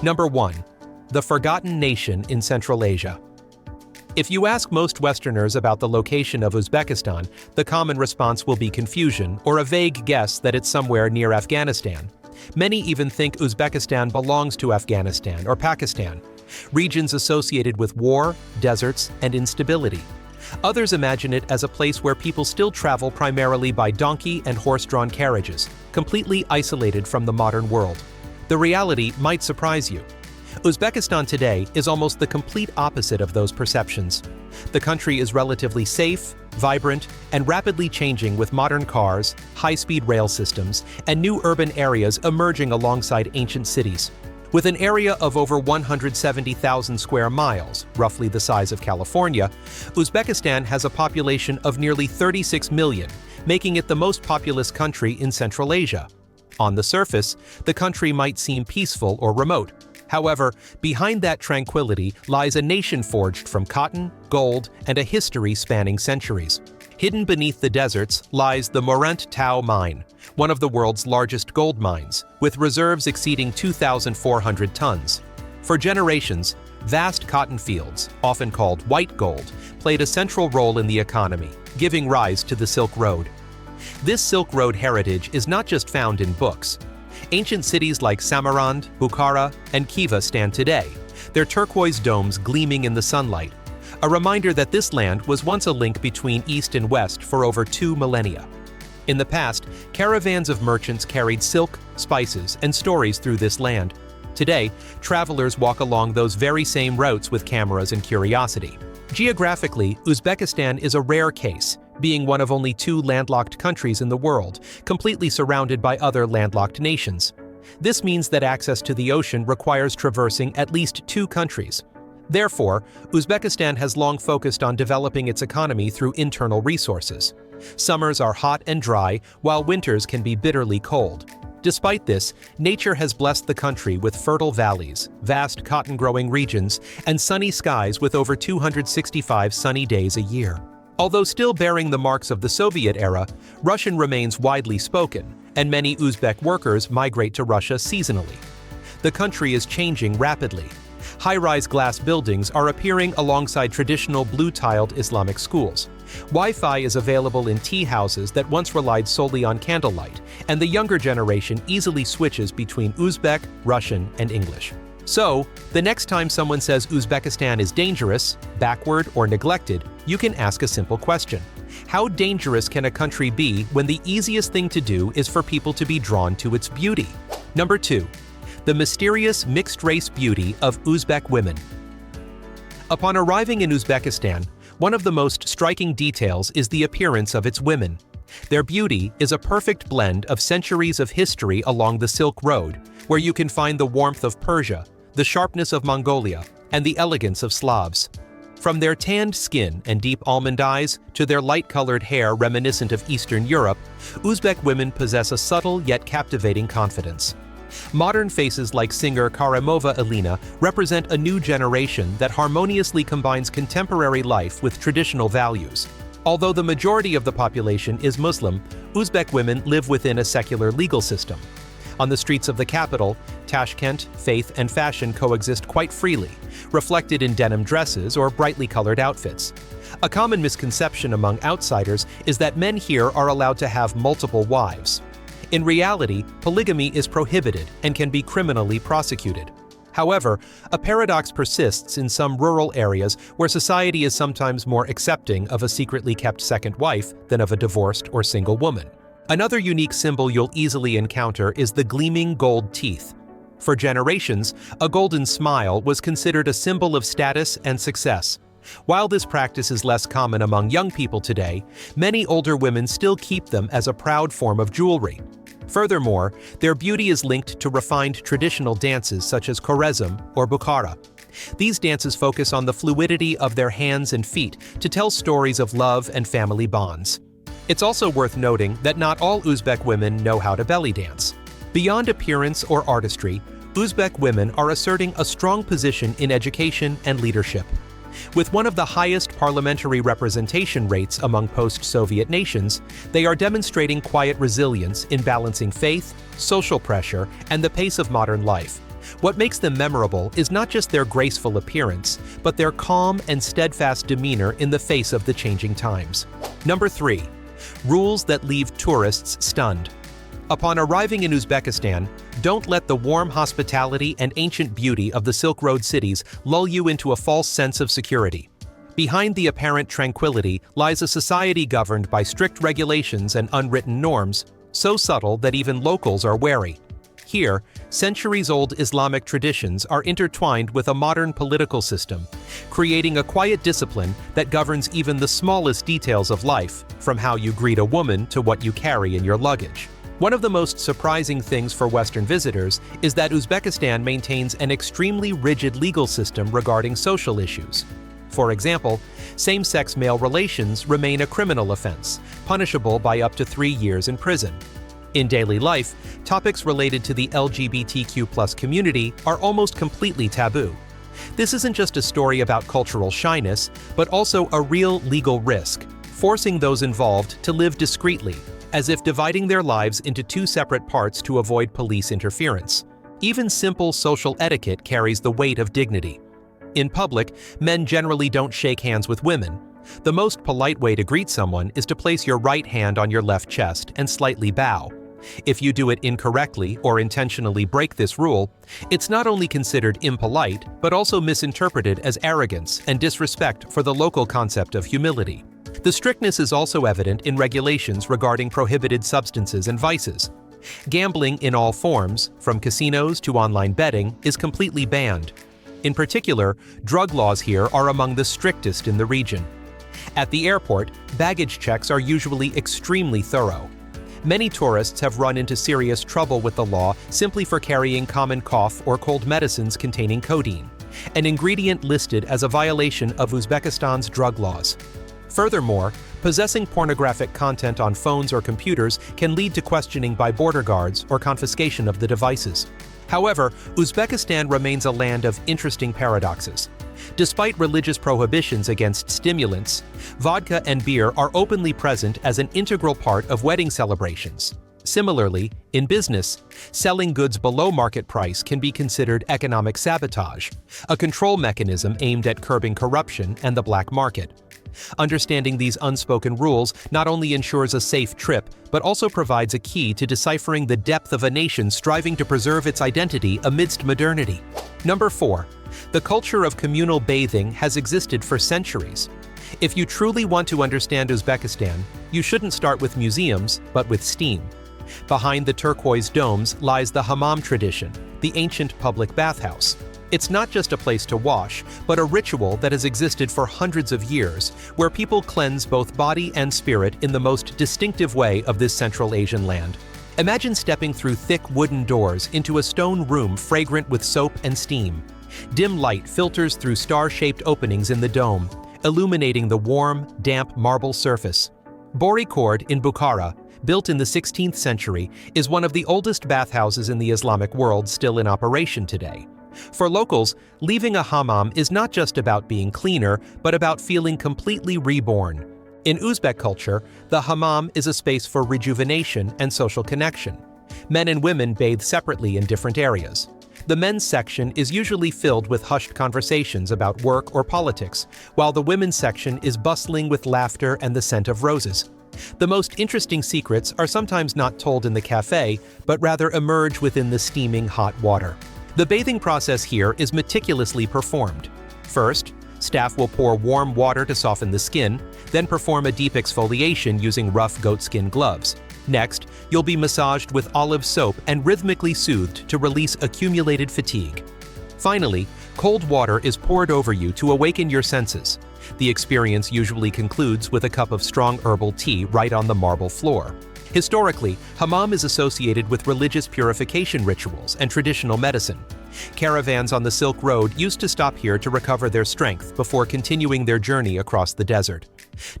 Number 1. The Forgotten Nation in Central Asia. If you ask most Westerners about the location of Uzbekistan, the common response will be confusion or a vague guess that it's somewhere near Afghanistan. Many even think Uzbekistan belongs to Afghanistan or Pakistan, regions associated with war, deserts, and instability. Others imagine it as a place where people still travel primarily by donkey and horse-drawn carriages, completely isolated from the modern world. The reality might surprise you. Uzbekistan today is almost the complete opposite of those perceptions. The country is relatively safe, vibrant, and rapidly changing with modern cars, high-speed rail systems, and new urban areas emerging alongside ancient cities. With an area of over 170,000 square miles, roughly the size of California, Uzbekistan has a population of nearly 36 million, making it the most populous country in Central Asia. On the surface, the country might seem peaceful or remote. However, behind that tranquility lies a nation forged from cotton, gold, and a history spanning centuries. Hidden beneath the deserts lies the Morant Tau mine, one of the world's largest gold mines, with reserves exceeding 2,400 tons. For generations, vast cotton fields, often called white gold, played a central role in the economy, giving rise to the Silk Road. This Silk Road heritage is not just found in books. Ancient cities like Samarkand, Bukhara, and Khiva stand today, their turquoise domes gleaming in the sunlight, a reminder that this land was once a link between East and West for over 2 millennia. In the past, caravans of merchants carried silk, spices, and stories through this land. Today, travelers walk along those very same routes with cameras and curiosity. Geographically, Uzbekistan is a rare case, being one of only 2 landlocked countries in the world, completely surrounded by other landlocked nations. This means that access to the ocean requires traversing at least 2 countries. Therefore, Uzbekistan has long focused on developing its economy through internal resources. Summers are hot and dry, while winters can be bitterly cold. Despite this, nature has blessed the country with fertile valleys, vast cotton-growing regions, and sunny skies with over 265 sunny days a year. Although still bearing the marks of the Soviet era, Russian remains widely spoken, and many Uzbek workers migrate to Russia seasonally. The country is changing rapidly. High-rise glass buildings are appearing alongside traditional blue-tiled Islamic schools. Wi-Fi is available in tea houses that once relied solely on candlelight, and the younger generation easily switches between Uzbek, Russian, and English. So, the next time someone says Uzbekistan is dangerous, backward, or neglected, you can ask a simple question. How dangerous can a country be when the easiest thing to do is for people to be drawn to its beauty? Number 2. The mysterious mixed-race beauty of Uzbek women. Upon arriving in Uzbekistan, one of the most striking details is the appearance of its women. Their beauty is a perfect blend of centuries of history along the Silk Road, where you can find the warmth of Persia, the sharpness of Mongolia, and the elegance of Slavs. From their tanned skin and deep almond eyes to their light-colored hair reminiscent of Eastern Europe, Uzbek women possess a subtle yet captivating confidence. Modern faces like singer Karimova Alina represent a new generation that harmoniously combines contemporary life with traditional values. Although the majority of the population is Muslim, Uzbek women live within a secular legal system. On the streets of the capital, Tashkent, faith and fashion coexist quite freely, reflected in denim dresses or brightly colored outfits. A common misconception among outsiders is that men here are allowed to have multiple wives. In reality, polygamy is prohibited and can be criminally prosecuted. However, a paradox persists in some rural areas where society is sometimes more accepting of a secretly kept second wife than of a divorced or single woman. Another unique symbol you'll easily encounter is the gleaming gold teeth. For generations, a golden smile was considered a symbol of status and success. While this practice is less common among young people today, many older women still keep them as a proud form of jewelry. Furthermore, their beauty is linked to refined traditional dances such as Khoresim or Bukhara. These dances focus on the fluidity of their hands and feet to tell stories of love and family bonds. It's also worth noting that not all Uzbek women know how to belly dance. Beyond appearance or artistry, Uzbek women are asserting a strong position in education and leadership. With one of the highest parliamentary representation rates among post-Soviet nations, they are demonstrating quiet resilience in balancing faith, social pressure, and the pace of modern life, What makes them memorable is not just their graceful appearance, but their calm and steadfast demeanor in the face of the changing times. Number 3. Rules that leave tourists stunned. Upon arriving in Uzbekistan, don't let the warm hospitality and ancient beauty of the Silk Road cities lull you into a false sense of security. Behind the apparent tranquility lies a society governed by strict regulations and unwritten norms, so subtle that even locals are wary. Here, centuries-old Islamic traditions are intertwined with a modern political system, creating a quiet discipline that governs even the smallest details of life, from how you greet a woman to what you carry in your luggage. One of the most surprising things for Western visitors is that Uzbekistan maintains an extremely rigid legal system regarding social issues. For example, same-sex male relations remain a criminal offense, punishable by up to 3 years in prison. In daily life, topics related to the LGBTQ+ community are almost completely taboo. This isn't just a story about cultural shyness, but also a real legal risk, forcing those involved to live discreetly, as if dividing their lives into 2 separate parts to avoid police interference. Even simple social etiquette carries the weight of dignity. In public, men generally don't shake hands with women. The most polite way to greet someone is to place your right hand on your left chest and slightly bow. If you do it incorrectly or intentionally break this rule, it's not only considered impolite, but also misinterpreted as arrogance and disrespect for the local concept of humility. The strictness is also evident in regulations regarding prohibited substances and vices. Gambling in all forms, from casinos to online betting, is completely banned. In particular, drug laws here are among the strictest in the region. At the airport, baggage checks are usually extremely thorough. Many tourists have run into serious trouble with the law simply for carrying common cough or cold medicines containing codeine, an ingredient listed as a violation of Uzbekistan's drug laws. Furthermore, possessing pornographic content on phones or computers can lead to questioning by border guards or confiscation of the devices. However, Uzbekistan remains a land of interesting paradoxes. Despite religious prohibitions against stimulants, vodka and beer are openly present as an integral part of wedding celebrations. Similarly, in business, selling goods below market price can be considered economic sabotage, a control mechanism aimed at curbing corruption and the black market. Understanding these unspoken rules not only ensures a safe trip, but also provides a key to deciphering the depth of a nation striving to preserve its identity amidst modernity. Number 4. The culture of communal bathing has existed for centuries. If you truly want to understand Uzbekistan, you shouldn't start with museums, but with steam. Behind the turquoise domes lies the hammam tradition, the ancient public bathhouse. It's not just a place to wash, but a ritual that has existed for hundreds of years, where people cleanse both body and spirit in the most distinctive way of this Central Asian land. Imagine stepping through thick wooden doors into a stone room fragrant with soap and steam. Dim light filters through star-shaped openings in the dome, illuminating the warm, damp marble surface. Borikord in Bukhara, built in the 16th century, is one of the oldest bathhouses in the Islamic world still in operation today. For locals, leaving a hammam is not just about being cleaner, but about feeling completely reborn. In Uzbek culture, the hammam is a space for rejuvenation and social connection. Men and women bathe separately in different areas. The men's section is usually filled with hushed conversations about work or politics, while the women's section is bustling with laughter and the scent of roses. The most interesting secrets are sometimes not told in the cafe, but rather emerge within the steaming hot water. The bathing process here is meticulously performed. First, staff will pour warm water to soften the skin, then perform a deep exfoliation using rough goatskin gloves. Next, you'll be massaged with olive soap and rhythmically soothed to release accumulated fatigue. Finally, cold water is poured over you to awaken your senses. The experience usually concludes with a cup of strong herbal tea right on the marble floor. Historically, hammam is associated with religious purification rituals and traditional medicine. Caravans on the Silk Road used to stop here to recover their strength before continuing their journey across the desert.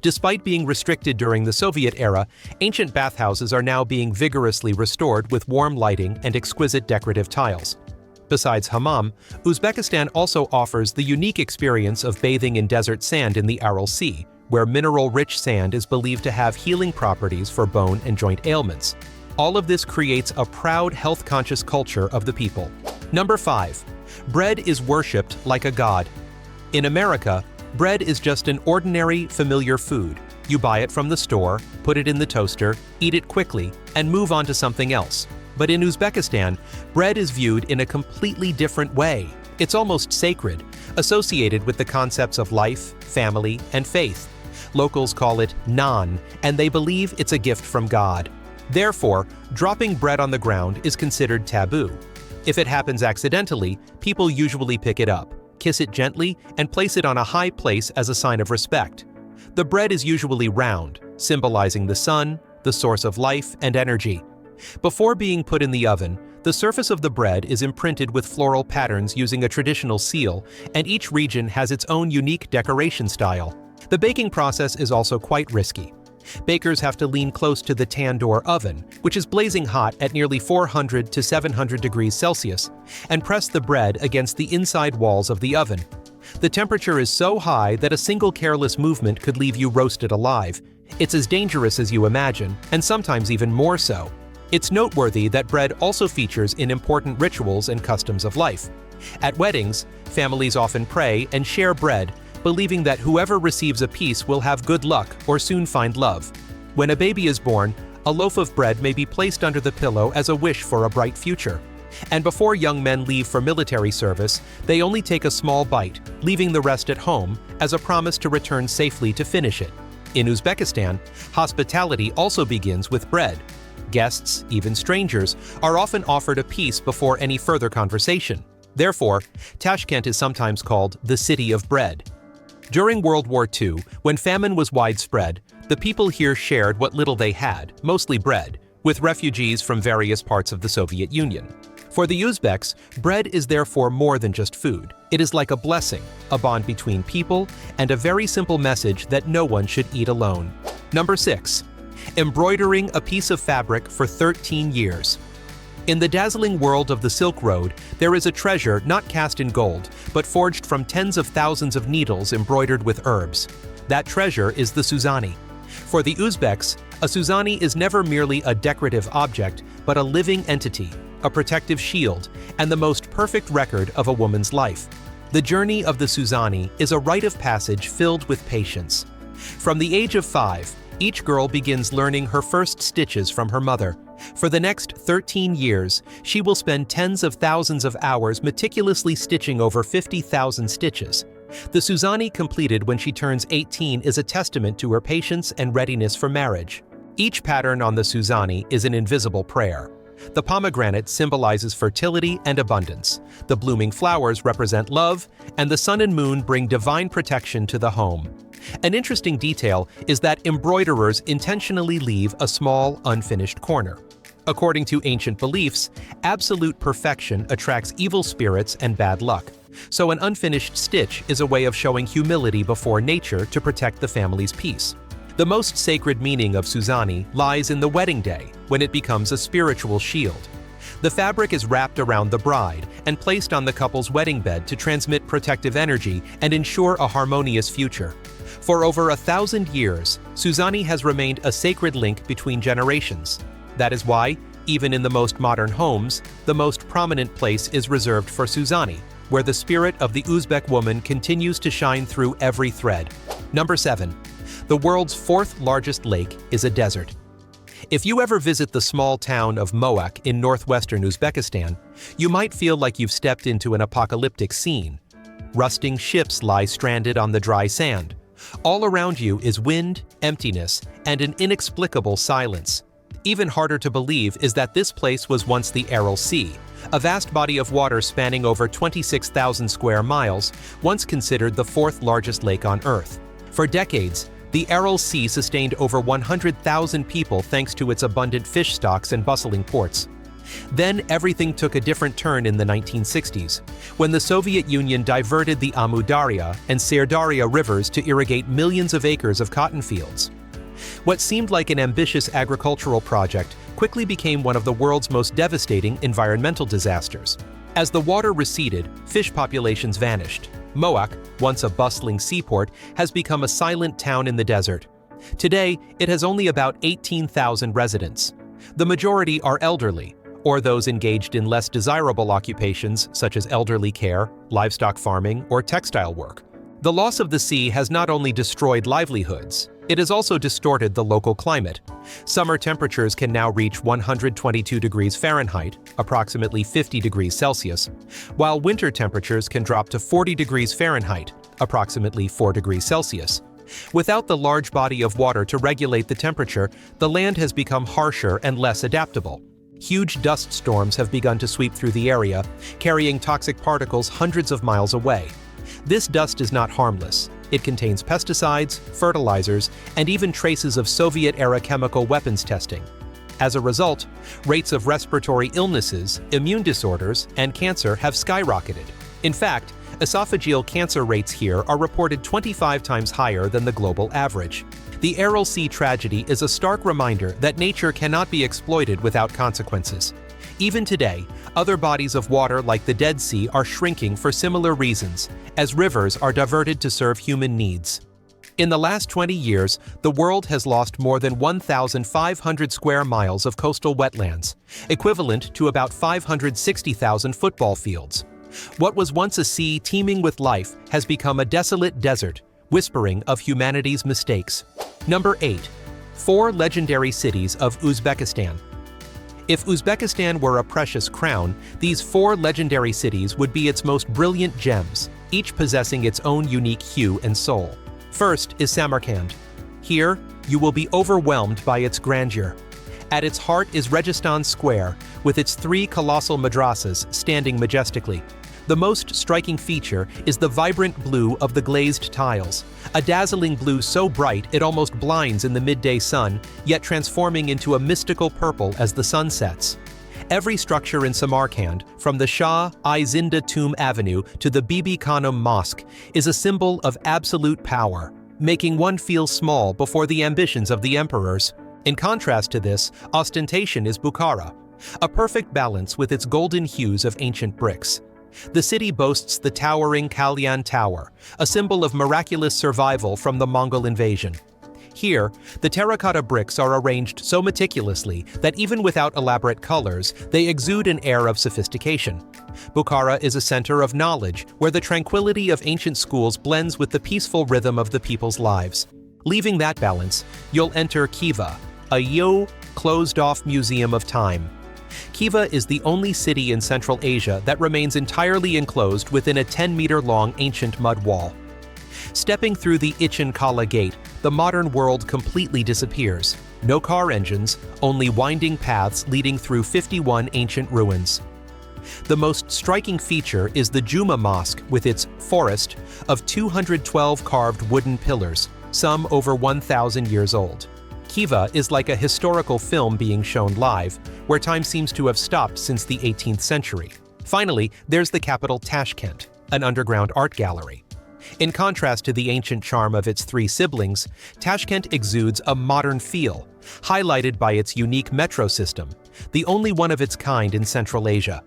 Despite being restricted during the Soviet era, ancient bathhouses are now being vigorously restored with warm lighting and exquisite decorative tiles. Besides hammam, Uzbekistan also offers the unique experience of bathing in desert sand in the Aral Sea, where mineral-rich sand is believed to have healing properties for bone and joint ailments. All of this creates a proud, health-conscious culture of the people. Number 5. Bread is worshipped like a god. In America, bread is just an ordinary, familiar food. You buy it from the store, put it in the toaster, eat it quickly, and move on to something else. But in Uzbekistan, bread is viewed in a completely different way. It's almost sacred, associated with the concepts of life, family, and faith. Locals call it naan, and they believe it's a gift from God. Therefore, dropping bread on the ground is considered taboo. If it happens accidentally, people usually pick it up, kiss it gently, and place it on a high place as a sign of respect. The bread is usually round, symbolizing the sun, the source of life and energy. Before being put in the oven, the surface of the bread is imprinted with floral patterns using a traditional seal, and each region has its own unique decoration style. The baking process is also quite risky. Bakers have to lean close to the tandoor oven, which is blazing hot at nearly 400 to 700 degrees Celsius, and press the bread against the inside walls of the oven. The temperature is so high that a single careless movement could leave you roasted alive. It's as dangerous as you imagine, and sometimes even more so. It's noteworthy that bread also features in important rituals and customs of life. At weddings, families often pray and share bread, believing that whoever receives a piece will have good luck or soon find love. When a baby is born, a loaf of bread may be placed under the pillow as a wish for a bright future. And before young men leave for military service, they only take a small bite, leaving the rest at home as a promise to return safely to finish it. In Uzbekistan, hospitality also begins with bread. Guests, even strangers, are often offered a piece before any further conversation. Therefore, Tashkent is sometimes called the City of Bread. During World War II, when famine was widespread, the people here shared what little they had, mostly bread, with refugees from various parts of the Soviet Union. For the Uzbeks, bread is therefore more than just food. It is like a blessing, a bond between people, and a very simple message that no one should eat alone. Number 6. Embroidering a piece of fabric for 13 years. In the dazzling world of the Silk Road, there is a treasure not cast in gold, but forged from tens of thousands of needles embroidered with herbs. That treasure is the Suzani. For the Uzbeks, a Suzani is never merely a decorative object, but a living entity, a protective shield, and the most perfect record of a woman's life. The journey of the Suzani is a rite of passage filled with patience. From the age of 5, each girl begins learning her first stitches from her mother. For the next 13 years, she will spend tens of thousands of hours meticulously stitching over 50,000 stitches. The Suzani completed when she turns 18 is a testament to her patience and readiness for marriage. Each pattern on the Suzani is an invisible prayer. The pomegranate symbolizes fertility and abundance, the blooming flowers represent love, and the sun and moon bring divine protection to the home. An interesting detail is that embroiderers intentionally leave a small, unfinished corner. According to ancient beliefs, absolute perfection attracts evil spirits and bad luck, so an unfinished stitch is a way of showing humility before nature to protect the family's peace. The most sacred meaning of Suzani lies in the wedding day, when it becomes a spiritual shield. The fabric is wrapped around the bride and placed on the couple's wedding bed to transmit protective energy and ensure a harmonious future. For over 1,000 years, Suzani has remained a sacred link between generations. That is why, even in the most modern homes, the most prominent place is reserved for Suzani, where the spirit of the Uzbek woman continues to shine through every thread. Number 7. The world's 4th largest lake is a desert. If you ever visit the small town of Moak in northwestern Uzbekistan, you might feel like you've stepped into an apocalyptic scene. Rusting ships lie stranded on the dry sand. All around you is wind, emptiness, and an inexplicable silence. Even harder to believe is that this place was once the Aral Sea, a vast body of water spanning over 26,000 square miles, once considered the 4th largest lake on Earth. For decades, the Aral Sea sustained over 100,000 people thanks to its abundant fish stocks and bustling ports. Then everything took a different turn in the 1960s, when the Soviet Union diverted the Amu Darya and Sirdarya rivers to irrigate millions of acres of cotton fields. What seemed like an ambitious agricultural project quickly became one of the world's most devastating environmental disasters. As the water receded, fish populations vanished. Moak, once a bustling seaport, has become a silent town in the desert. Today, it has only about 18,000 residents. The majority are elderly. or those engaged in less desirable occupations such as elderly care, livestock farming, or textile work. The loss of the sea has not only destroyed livelihoods, it has also distorted the local climate. Summer temperatures can now reach 122 degrees Fahrenheit, approximately 50 degrees Celsius, while winter temperatures can drop to 40 degrees Fahrenheit, approximately 4 degrees Celsius. Without the large body of water to regulate the temperature, the land has become harsher and less adaptable. Huge dust storms have begun to sweep through the area, carrying toxic particles hundreds of miles away. This dust is not harmless. It contains pesticides, fertilizers, and even traces of Soviet-era chemical weapons testing. As a result, rates of respiratory illnesses, immune disorders, and cancer have skyrocketed. In fact, esophageal cancer rates here are reported 25 times higher than the global average. The Aral Sea tragedy is a stark reminder that nature cannot be exploited without consequences. Even today, other bodies of water like the Dead Sea are shrinking for similar reasons, as rivers are diverted to serve human needs. In the last 20 years, the world has lost more than 1,500 square miles of coastal wetlands, equivalent to about 560,000 football fields. What was once a sea teeming with life has become a desolate desert, whispering of humanity's mistakes. Number 8. 4 legendary cities of Uzbekistan. If Uzbekistan were a precious crown, these 4 legendary cities would be its most brilliant gems, each possessing its own unique hue and soul. First is Samarkand. Here, you will be overwhelmed by its grandeur. At its heart is Registan Square, with its 3 colossal madrasas standing majestically. The most striking feature is the vibrant blue of the glazed tiles, a dazzling blue so bright it almost blinds in the midday sun, yet transforming into a mystical purple as the sun sets. Every structure in Samarkand, from the Shah-i Zinda Tomb Avenue to the Bibi Khanum Mosque, is a symbol of absolute power, making one feel small before the ambitions of the emperors. In contrast to this, ostentation is Bukhara, a perfect balance with its golden hues of ancient bricks. The city boasts the towering Kalyan Tower, a symbol of miraculous survival from the Mongol invasion. Here, the terracotta bricks are arranged so meticulously that even without elaborate colors, they exude an air of sophistication. Bukhara is a center of knowledge where the tranquility of ancient schools blends with the peaceful rhythm of the people's lives. Leaving that balance, you'll enter Khiva, a closed-off museum of time. Khiva is the only city in Central Asia that remains entirely enclosed within a 10-meter-long ancient mud wall. Stepping through the Ichin Kala Gate, the modern world completely disappears. No car engines, only winding paths leading through 51 ancient ruins. The most striking feature is the Juma Mosque with its forest of 212 carved wooden pillars, some over 1,000 years old. Khiva is like a historical film being shown live, where time seems to have stopped since the 18th century. Finally, there's the capital Tashkent, an underground art gallery. In contrast to the ancient charm of its 3 siblings, Tashkent exudes a modern feel, highlighted by its unique metro system, the only one of its kind in Central Asia.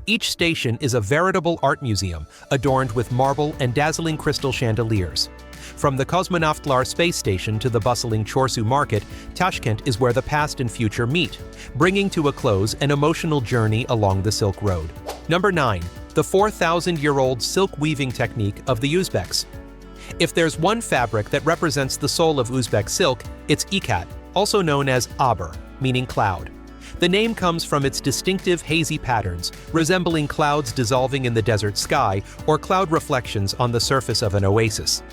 Each station is a veritable art museum, adorned with marble and dazzling crystal chandeliers. From the Cosmonautlar space station to the bustling Chorsu market, Tashkent is where the past and future meet, bringing to a close an emotional journey along the Silk Road. Number 9. The 4,000-year-old silk weaving technique of the Uzbeks. If there's one fabric that represents the soul of Uzbek silk, it's Ikat, also known as aber, meaning cloud. The name comes from its distinctive hazy patterns, resembling clouds dissolving in the desert sky or cloud reflections on the surface of an oasis.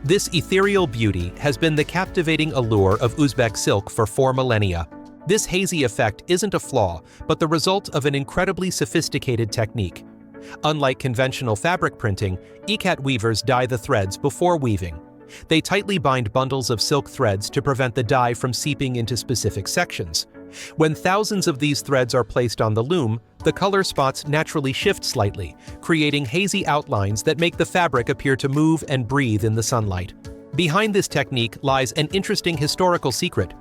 This ethereal beauty has been the captivating allure of Uzbek silk for 4 millennia. This hazy effect isn't a flaw, but the result of an incredibly sophisticated technique. Unlike conventional fabric printing, Ikat weavers dye the threads before weaving. They tightly bind bundles of silk threads to prevent the dye from seeping into specific sections. When thousands of these threads are placed on the loom, the color spots naturally shift slightly, creating hazy outlines that make the fabric appear to move and breathe in the sunlight. Behind this technique lies an interesting historical secret.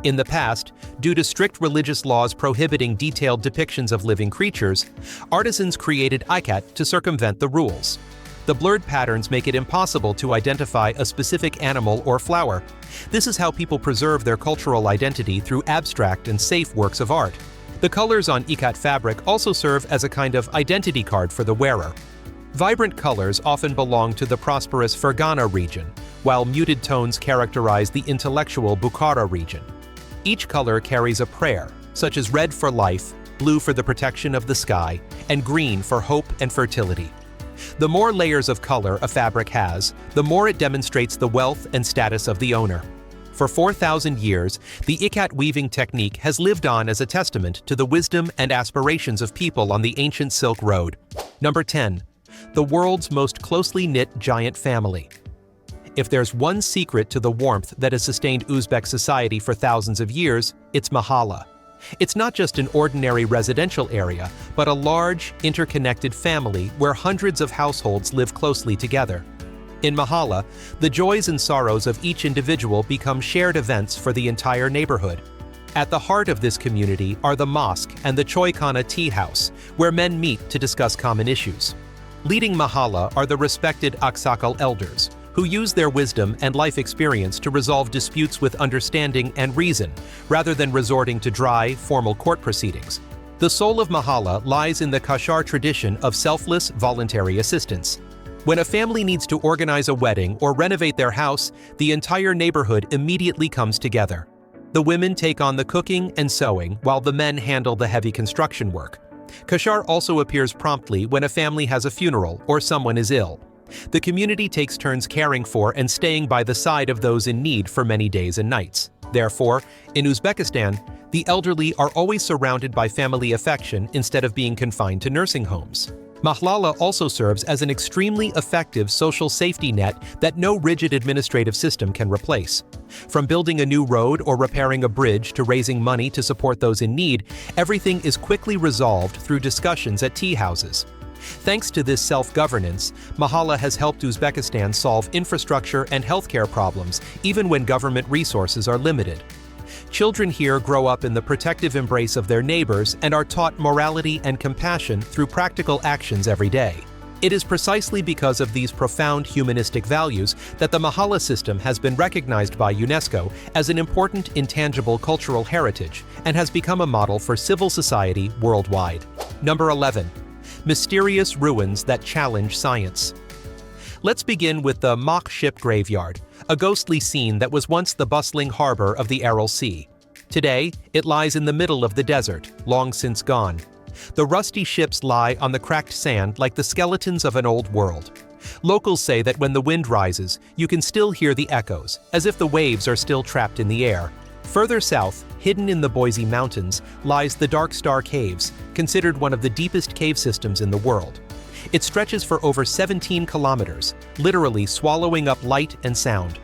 In the past, due to strict religious laws prohibiting detailed depictions of living creatures, artisans created ikat to circumvent the rules. The blurred patterns make it impossible to identify a specific animal or flower. This is how people preserve their cultural identity through abstract and safe works of art. The colors on Ikat fabric also serve as a kind of identity card for the wearer. Vibrant colors often belong to the prosperous Fergana region, while muted tones characterize the intellectual Bukhara region. Each color carries a prayer, such as red for life, blue for the protection of the sky, and green for hope and fertility. The more layers of color a fabric has, the more it demonstrates the wealth and status of the owner. For 4,000 years, the Ikat weaving technique has lived on as a testament to the wisdom and aspirations of people on the ancient Silk Road. Number 10. The world's most closely knit giant family. If there's one secret to the warmth that has sustained Uzbek society for thousands of years, it's mahalla. It's not just an ordinary residential area, but a large, interconnected family where hundreds of households live closely together. In mahalla, the joys and sorrows of each individual become shared events for the entire neighborhood. At the heart of this community are the mosque and the choykhana tea house, where men meet to discuss common issues. Leading mahalla are the respected aksakal elders, who use their wisdom and life experience to resolve disputes with understanding and reason, rather than resorting to dry, formal court proceedings. The soul of mahalla lies in the kashar tradition of selfless, voluntary assistance. When a family needs to organize a wedding or renovate their house, the entire neighborhood immediately comes together. The women take on the cooking and sewing, while the men handle the heavy construction work. Kashar also appears promptly when a family has a funeral or someone is ill. The community takes turns caring for and staying by the side of those in need for many days and nights. Therefore, in Uzbekistan, the elderly are always surrounded by family affection instead of being confined to nursing homes. Mahalla also serves as an extremely effective social safety net that no rigid administrative system can replace. From building a new road or repairing a bridge to raising money to support those in need, everything is quickly resolved through discussions at tea houses. Thanks to this self-governance, mahalla has helped Uzbekistan solve infrastructure and healthcare problems even when government resources are limited. Children here grow up in the protective embrace of their neighbors and are taught morality and compassion through practical actions every day. It is precisely because of these profound humanistic values that the mahalla system has been recognized by UNESCO as an important intangible cultural heritage and has become a model for civil society worldwide. Number 11. Mysterious ruins that challenge science. Let's begin with the Mock Ship Graveyard, a ghostly scene that was once the bustling harbor of the Aral Sea. Today, it lies in the middle of the desert, long since gone. The rusty ships lie on the cracked sand like the skeletons of an old world. Locals say that when the wind rises, you can still hear the echoes, as if the waves are still trapped in the air. Further south, hidden in the Boise Mountains, lies the Dark Star Caves, considered one of the deepest cave systems in the world. It stretches for over 17 kilometers, literally swallowing up light and sound.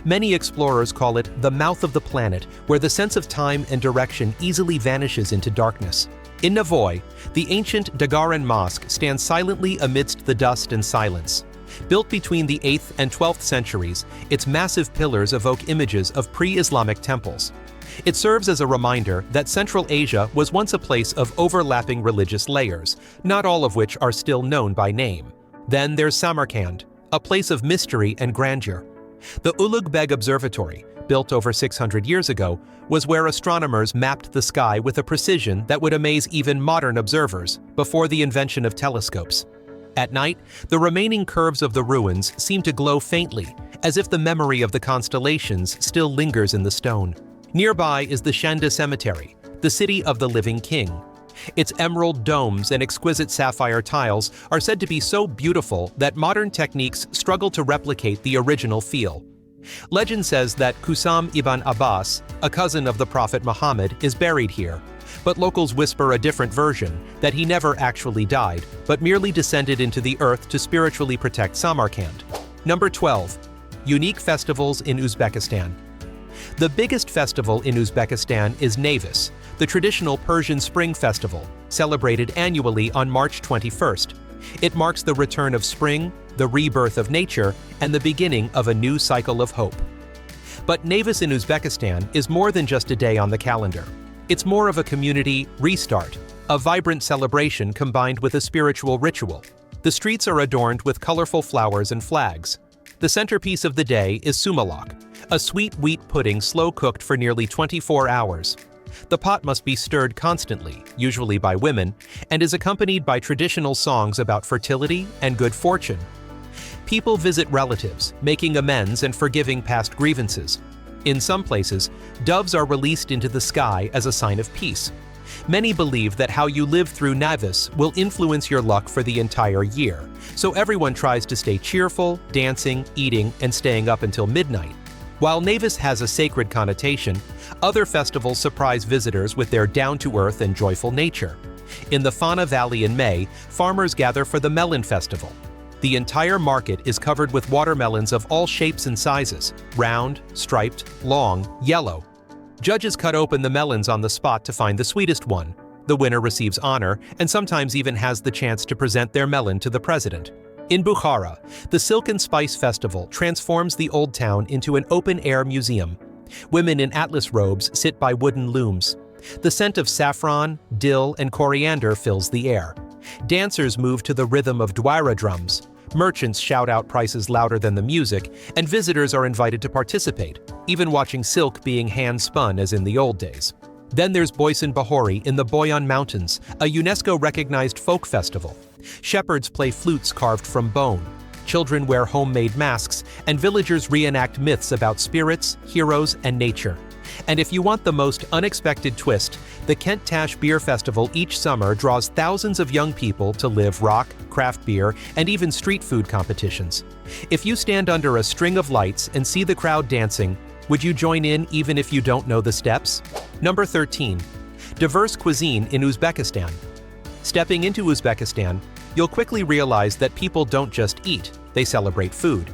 Many explorers call it the mouth of the planet, where the sense of time and direction easily vanishes into darkness. In Navoy, the ancient Dagaran Mosque stands silently amidst the dust and silence. Built between the 8th and 12th centuries, its massive pillars evoke images of pre-Islamic temples. It serves as a reminder that Central Asia was once a place of overlapping religious layers, not all of which are still known by name. Then there's Samarkand, a place of mystery and grandeur. The UZBEK Observatory, built over 600 years ago, was where astronomers mapped the sky with a precision that would amaze even modern observers before the invention of telescopes. At night, the remaining curves of the ruins seem to glow faintly, as if the memory of the constellations still lingers in the stone. Nearby is the Shanda Cemetery, the city of the living king. Its emerald domes and exquisite sapphire tiles are said to be so beautiful that modern techniques struggle to replicate the original feel. Legend says that Qusam ibn Abbas, a cousin of the Prophet Muhammad, is buried here, but locals whisper a different version, that he never actually died, but merely descended into the earth to spiritually protect Samarkand. Number 12. Unique festivals in Uzbekistan. The biggest festival in Uzbekistan is Navas, the traditional Persian Spring Festival, celebrated annually on March 21st. It marks the return of spring, the rebirth of nature, and the beginning of a new cycle of hope. But Navas in Uzbekistan is more than just a day on the calendar. It's more of a community restart, a vibrant celebration combined with a spiritual ritual. The streets are adorned with colorful flowers and flags. The centerpiece of the day is sumalak, a sweet wheat pudding slow-cooked for nearly 24 hours. The pot must be stirred constantly, usually by women, and is accompanied by traditional songs about fertility and good fortune. People visit relatives, making amends and forgiving past grievances. In some places, doves are released into the sky as a sign of peace. Many believe that how you live through Navis will influence your luck for the entire year, so everyone tries to stay cheerful, dancing, eating, and staying up until midnight. While Navis has a sacred connotation, other festivals surprise visitors with their down-to-earth and joyful nature. In the Fana Valley in May, farmers gather for the Melon Festival. The entire market is covered with watermelons of all shapes and sizes: round, striped, long, yellow. Judges cut open the melons on the spot to find the sweetest one. The winner receives honor and sometimes even has the chance to present their melon to the president. In Bukhara, the Silk and Spice Festival transforms the old town into an open-air museum. Women in atlas robes sit by wooden looms. The scent of saffron, dill, and coriander fills the air. Dancers move to the rhythm of dwaira drums. Merchants shout out prices louder than the music, and visitors are invited to participate, even watching silk being hand-spun as in the old days. Then there's Boysan Bahori in the Boyan Mountains, a UNESCO-recognized folk festival. Shepherds play flutes carved from bone. Children wear homemade masks, and villagers reenact myths about spirits, heroes, and nature. And if you want the most unexpected twist, the Kent Tash Beer Festival each summer draws thousands of young people to live rock, craft beer, and even street food competitions. If you stand under a string of lights and see the crowd dancing, would you join in even if you don't know the steps? Number 13. Diverse cuisine in Uzbekistan. Stepping into Uzbekistan, you'll quickly realize that people don't just eat, they celebrate food.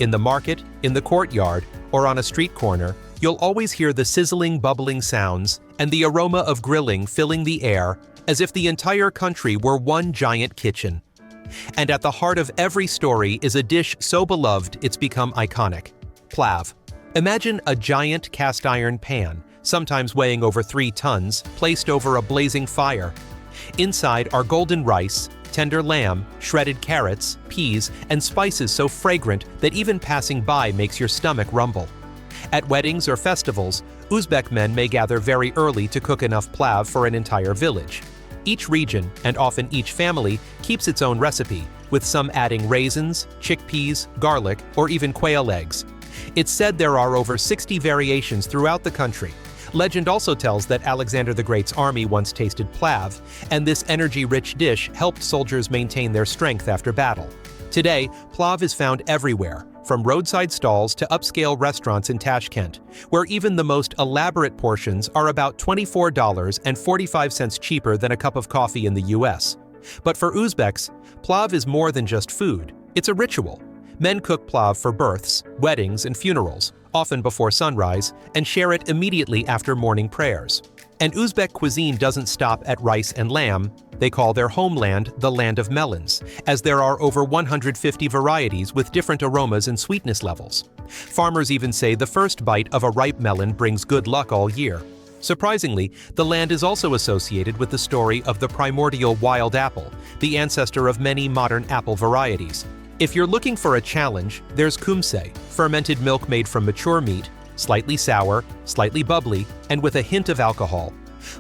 In the market, in the courtyard, or on a street corner, you'll always hear the sizzling, bubbling sounds and the aroma of grilling filling the air as if the entire country were one giant kitchen. And at the heart of every story is a dish so beloved it's become iconic: plav. Imagine a giant cast iron pan, sometimes weighing over 3 tons, placed over a blazing fire. Inside are golden rice, tender lamb, shredded carrots, peas, and spices so fragrant that even passing by makes your stomach rumble. At weddings or festivals, Uzbek men may gather very early to cook enough plav for an entire village. Each region, and often each family, keeps its own recipe, with some adding raisins, chickpeas, garlic, or even quail eggs. It's said there are over 60 variations throughout the country. Legend also tells that Alexander the Great's army once tasted plav, and this energy-rich dish helped soldiers maintain their strength after battle. Today, plav is found everywhere, from roadside stalls to upscale restaurants in Tashkent, where even the most elaborate portions are about $24.45 cheaper than a cup of coffee in the US. But for Uzbeks, plav is more than just food. It's a ritual. Men cook plav for births, weddings, and funerals, often before sunrise, and share it immediately after morning prayers. And Uzbek cuisine doesn't stop at rice and lamb. They call their homeland the land of melons, as there are over 150 varieties with different aromas and sweetness levels. Farmers even say the first bite of a ripe melon brings good luck all year. Surprisingly, the land is also associated with the story of the primordial wild apple, the ancestor of many modern apple varieties. If you're looking for a challenge, there's kumse, fermented milk made from mature meat, slightly sour, slightly bubbly, and with a hint of alcohol.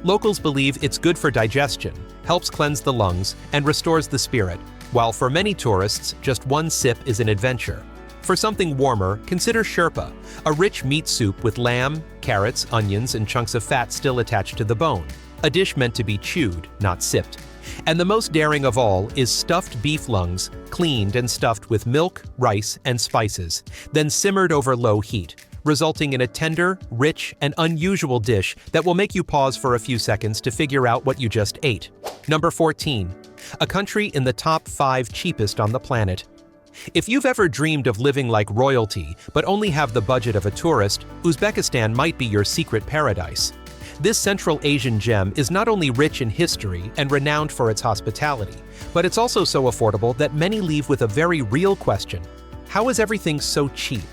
Locals believe it's good for digestion, helps cleanse the lungs, and restores the spirit, while for many tourists, just one sip is an adventure. For something warmer, consider sherpa, a rich meat soup with lamb, carrots, onions, and chunks of fat still attached to the bone, a dish meant to be chewed, not sipped. And the most daring of all is stuffed beef lungs, cleaned and stuffed with milk, rice, and spices, then simmered over low heat, resulting in a tender, rich, and unusual dish that will make you pause for a few seconds to figure out what you just ate. Number 14. A country in the top 5 cheapest on the planet. If you've ever dreamed of living like royalty but only have the budget of a tourist, Uzbekistan might be your secret paradise. This Central Asian gem is not only rich in history and renowned for its hospitality, but it's also so affordable that many leave with a very real question: how is everything so cheap?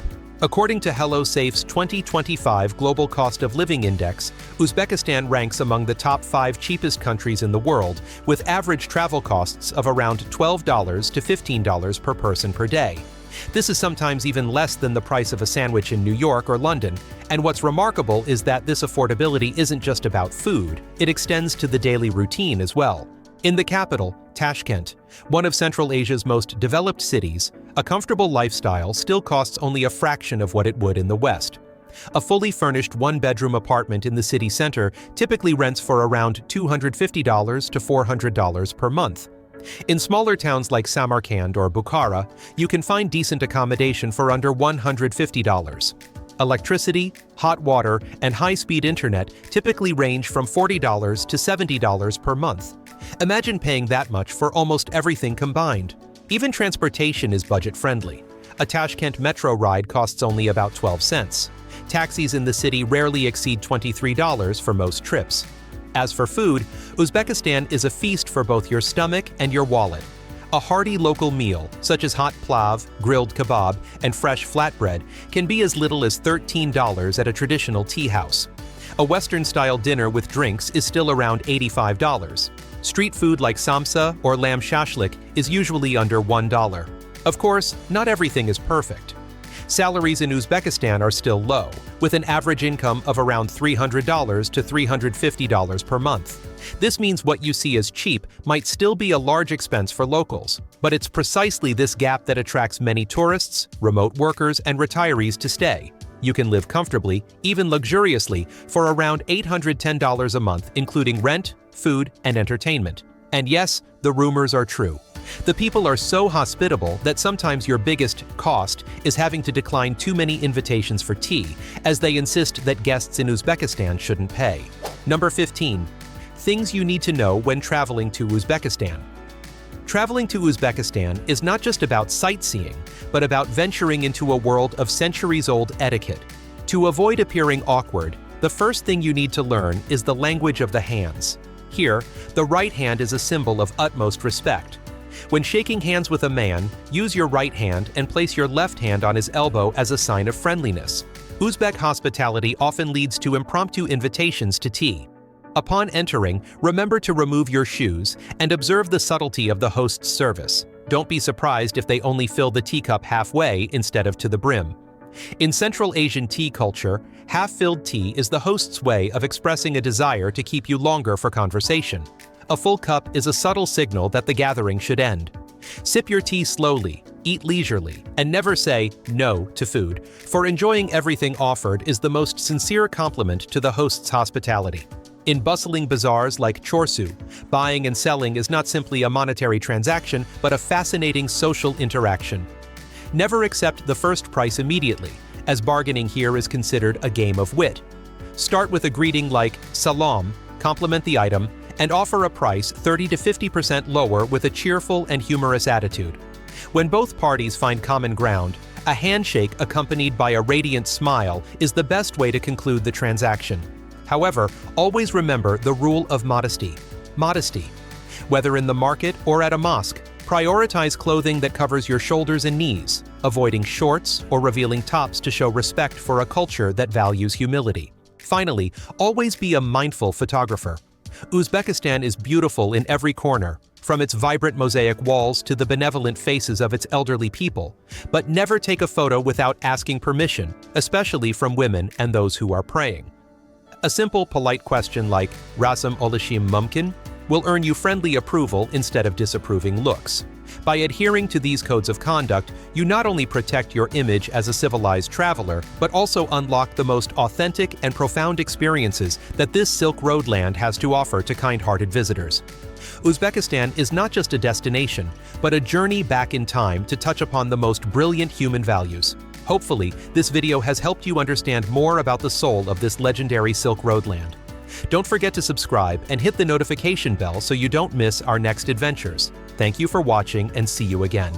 According to HelloSafe's 2025 Global Cost of Living Index, Uzbekistan ranks among the top 5 cheapest countries in the world, with average travel costs of around $12 to $15 per person per day. This is sometimes even less than the price of a sandwich in New York or London, and what's remarkable is that this affordability isn't just about food, it extends to the daily routine as well. In the capital, Tashkent, one of Central Asia's most developed cities, a comfortable lifestyle still costs only a fraction of what it would in the West. A fully furnished one-bedroom apartment in the city center typically rents for around $250 to $400 per month. In smaller towns like Samarkand or Bukhara, you can find decent accommodation for under $150. Electricity, hot water, and high-speed internet typically range from $40 to $70 per month. Imagine paying that much for almost everything combined. Even transportation is budget-friendly. A Tashkent metro ride costs only about 12 cents. Taxis in the city rarely exceed $23 for most trips. As for food, Uzbekistan is a feast for both your stomach and your wallet. A hearty local meal, such as hot plav, grilled kebab, and fresh flatbread, can be as little as $13 at a traditional tea house. A Western-style dinner with drinks is still around $85. Street food like samsa or lamb shashlik is usually under $1. Of course, not everything is perfect. Salaries in Uzbekistan are still low, with an average income of around $300 to $350 per month. This means what you see as cheap might still be a large expense for locals, but it's precisely this gap that attracts many tourists, remote workers, and retirees to stay. You can live comfortably, even luxuriously, for around $810 a month, including rent, food, and entertainment. And yes, the rumors are true. The people are so hospitable that sometimes your biggest cost is having to decline too many invitations for tea, as they insist that guests in Uzbekistan shouldn't pay. Number 15. Things you need to know when traveling to Uzbekistan. Traveling to Uzbekistan is not just about sightseeing, but about venturing into a world of centuries-old etiquette. To avoid appearing awkward, the first thing you need to learn is the language of the hands. Here, the right hand is a symbol of utmost respect. When shaking hands with a man, use your right hand and place your left hand on his elbow as a sign of friendliness. Uzbek hospitality often leads to impromptu invitations to tea. Upon entering, remember to remove your shoes and observe the subtlety of the host's service. Don't be surprised if they only fill the teacup halfway instead of to the brim. In Central Asian tea culture, half-filled tea is the host's way of expressing a desire to keep you longer for conversation. A full cup is a subtle signal that the gathering should end. Sip your tea slowly, eat leisurely, and never say no to food, for enjoying everything offered is the most sincere compliment to the host's hospitality. In bustling bazaars like Chorsu, buying and selling is not simply a monetary transaction, but a fascinating social interaction. Never accept the first price immediately, as bargaining here is considered a game of wit. Start with a greeting like salam, compliment the item, and offer a price 30 to 50% lower with a cheerful and humorous attitude. When both parties find common ground, a handshake accompanied by a radiant smile is the best way to conclude the transaction. However, always remember the rule of modesty. Modesty. Whether in the market or at a mosque, prioritize clothing that covers your shoulders and knees, avoiding shorts or revealing tops to show respect for a culture that values humility. Finally, always be a mindful photographer. Uzbekistan is beautiful in every corner, from its vibrant mosaic walls to the benevolent faces of its elderly people, but never take a photo without asking permission, especially from women and those who are praying. A simple, polite question like "Rasam olashim mumkin" will earn you friendly approval instead of disapproving looks. By adhering to these codes of conduct, you not only protect your image as a civilized traveler, but also unlock the most authentic and profound experiences that this Silk Road land has to offer to kind-hearted visitors. Uzbekistan is not just a destination, but a journey back in time to touch upon the most brilliant human values. Hopefully, this video has helped you understand more about the soul of this legendary Silk Road land. Don't forget to subscribe and hit the notification bell so you don't miss our next adventures. Thank you for watching and see you again.